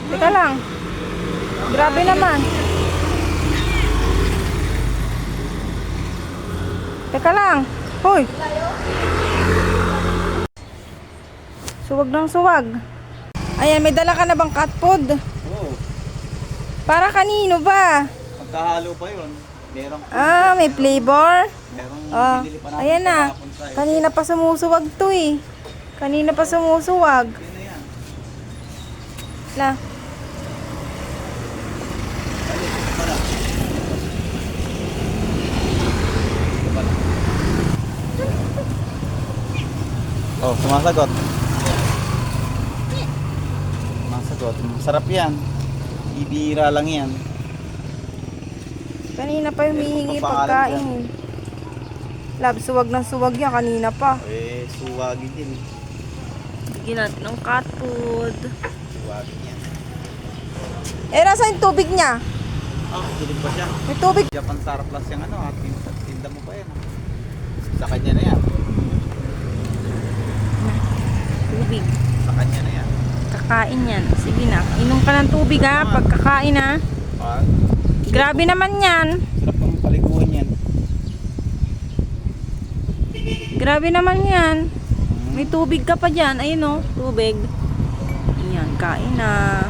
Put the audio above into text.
Teka lang. Grabe naman. Teka lang. Hoy. Suwag ng suwag. Ayan, may dala ka na bang cat food? Oo. Para kanino ba? Magkahalo pa yun. Merong May flavor. merong Oh, binili pa natin ayan na. kahapon sa Kanina pa sumusuwag to eh. Kanina pa sumusuwag. Yun na yan. La. Ayun, ito pala. Ito pala. Oh, sumasagot. Sumasagot. Masarap yan. Ibira lang yan. Kanina pa humihingi Meron pa pangalan pagkain. Lab, suwag ng suwag yan. Kanina pa. Suwagin din. Bigyan natin ng cat food. Suwagin yan. Nasa yung tubig niya? Tulog pa siya. May tubig. Japan Star Plus yung tinda mo pa yan. Sa kanya na yan. Tubig. Sa kanya na yan. Kakain yan. Sige na. Inom ka ng tubig ha. Pagkakain ha. Grabe naman yan. Sarap ng paliguan yan. Grabe naman yan. May tubig ka pa dyan. Ayun o. Tubig. Ayan. Kain na.